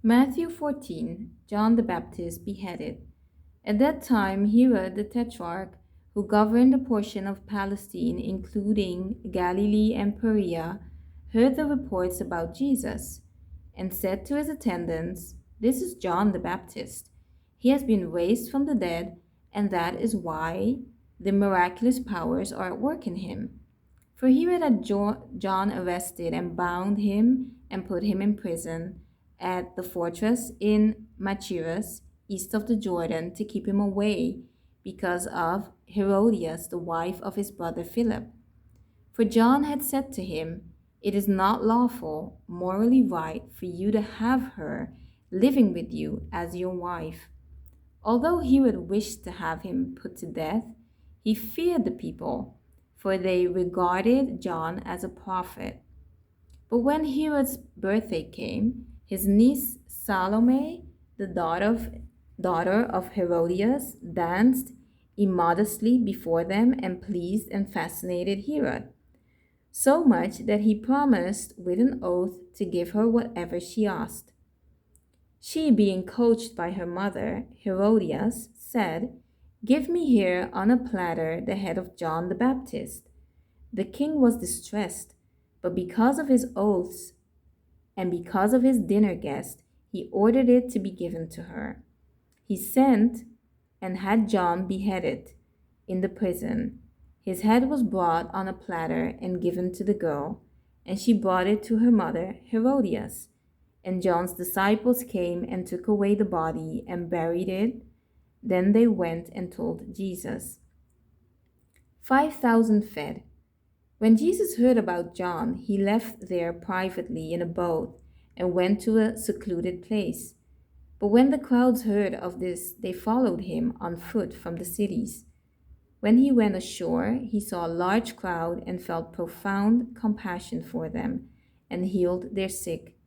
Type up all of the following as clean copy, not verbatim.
Matthew 14. John the Baptist beheaded. At that time, Herod the Tetrarch, who governed a portion of Palestine, including Galilee and Perea, heard the reports about Jesus and said to his attendants, "This is John the Baptist. He has been raised from the dead, and that is why the miraculous powers are at work in him." For Herod had John arrested and bound him and put him in prison at the fortress in Machaerus, east of the Jordan, to keep him away because of Herodias, the wife of his brother Philip. For John had said to him, "It is not lawful, morally right, for you to have her living with you as your wife." Although Herod wished to have him put to death, he feared the people, for they regarded John as a prophet. But when Herod's birthday came, his niece Salome, the daughter of Herodias, danced immodestly before them and pleased and fascinated Herod, so much that he promised with an oath to give her whatever she asked. She, being coached by her mother, Herodias, said, "Give me here on a platter the head of John the Baptist." The king was distressed, but because of his oaths and because of his dinner guest, he ordered it to be given to her. He sent and had John beheaded in the prison. His head was brought on a platter and given to the girl, and she brought it to her mother, Herodias. And John's disciples came and took away the body and buried it. Then they went and told Jesus. 5,000 fed. When Jesus heard about John, he left there privately in a boat and went to a secluded place. But when the crowds heard of this, they followed him on foot from the cities. When he went ashore, he saw a large crowd and felt profound compassion for them and healed their sick.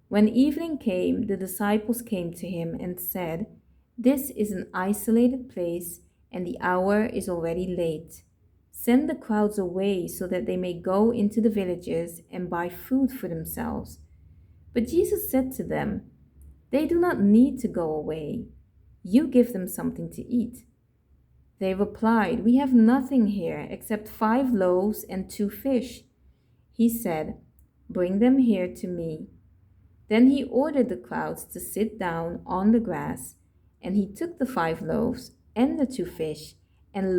When evening came, the disciples came to him and said, "This is an isolated place, and the hour is already late. Send the crowds away so that they may go into the villages and buy food for themselves." But Jesus said to them, "They do not need to go away. You give them something to eat." They replied, "We have nothing here except 5 loaves and 2 fish." He said, "Bring them here to me." Then he ordered the crowds to sit down on the grass, and he took the 5 loaves and the 2 fish, and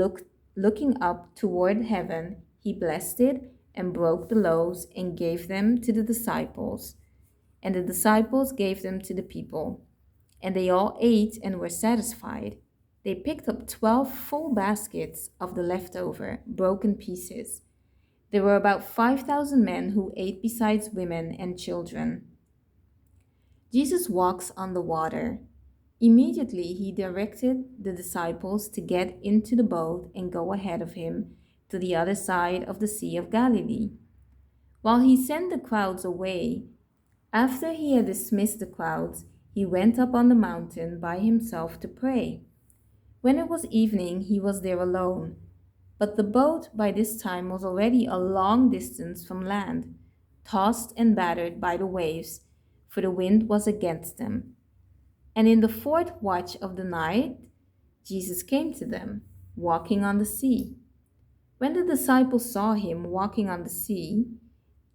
looking up toward heaven, he blessed it and broke the loaves and gave them to the disciples, and the disciples gave them to the people. And they all ate and were satisfied. They picked up 12 full baskets of the leftover, broken pieces. There were about 5,000 men who ate besides women and children. Jesus walks on the water. Immediately he directed the disciples to get into the boat and go ahead of him to the other side of the Sea of Galilee. While he sent the crowds away, after he had dismissed the crowds, he went up on the mountain by himself to pray. When it was evening, he was there alone. But the boat by this time was already a long distance from land, tossed and battered by the waves, for the wind was against them. And in the fourth watch of the night, Jesus came to them, walking on the sea. When the disciples saw him walking on the sea,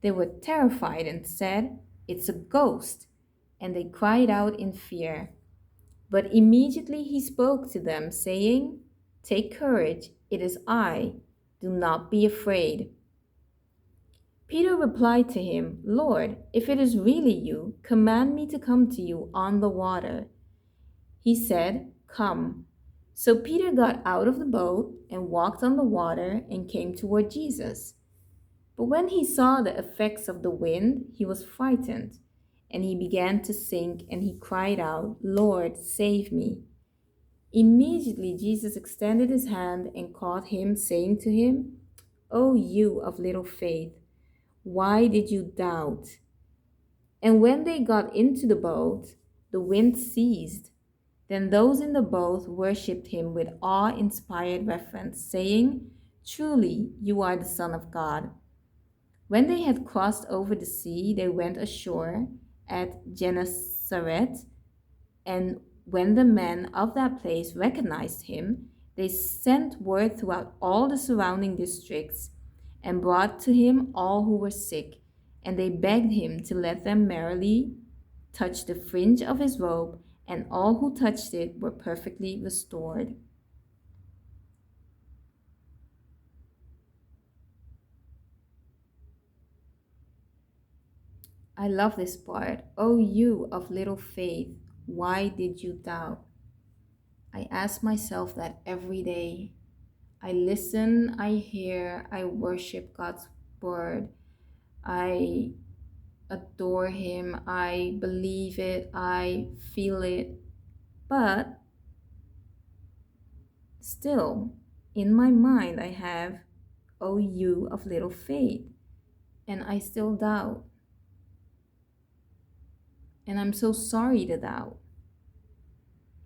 they were terrified and said, "It's a ghost," and they cried out in fear. But immediately he spoke to them, saying, "Take courage, it is I. Do not be afraid." Peter replied to him, "Lord, if it is really you, command me to come to you on the water." He said, "Come." So Peter got out of the boat and walked on the water and came toward Jesus. But when he saw the effects of the wind, he was frightened, and he began to sink, and he cried out, "Lord, save me." Immediately Jesus extended his hand and caught him, saying to him, "O you of little faith, why did you doubt?" And when they got into the boat, the wind ceased. Then those in the boat worshipped him with awe-inspired reverence, saying, "Truly, you are the Son of God." When they had crossed over the sea, they went ashore at Gennesaret. Zareth, and when the men of that place recognized him, they sent word throughout all the surrounding districts and brought to him all who were sick, and they begged him to let them merely touch the fringe of his robe, and all who touched it were perfectly restored. I love this part. O you of little faith, why did you doubt? I ask myself that every day. I listen, I hear, I worship God's word. I adore Him, I believe it, I feel it. But still, in my mind, I have, O you of little faith, and I still doubt. And I'm so sorry to doubt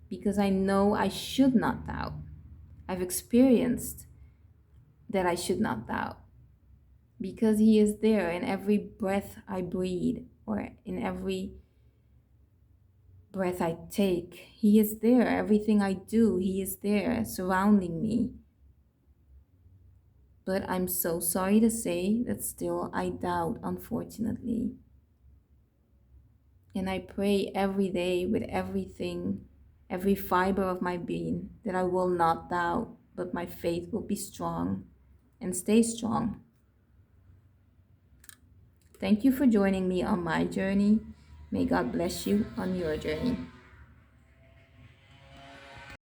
because I know I should not doubt. I've experienced that I should not doubt because He is there in every breath I breathe or in every breath I take. He is there. Everything I do, He is there surrounding me. But I'm so sorry to say that still I doubt, unfortunately. And I pray every day with everything, every fiber of my being, that I will not doubt, but my faith will be strong and stay strong. Thank you for joining me on my journey. May God bless you on your journey.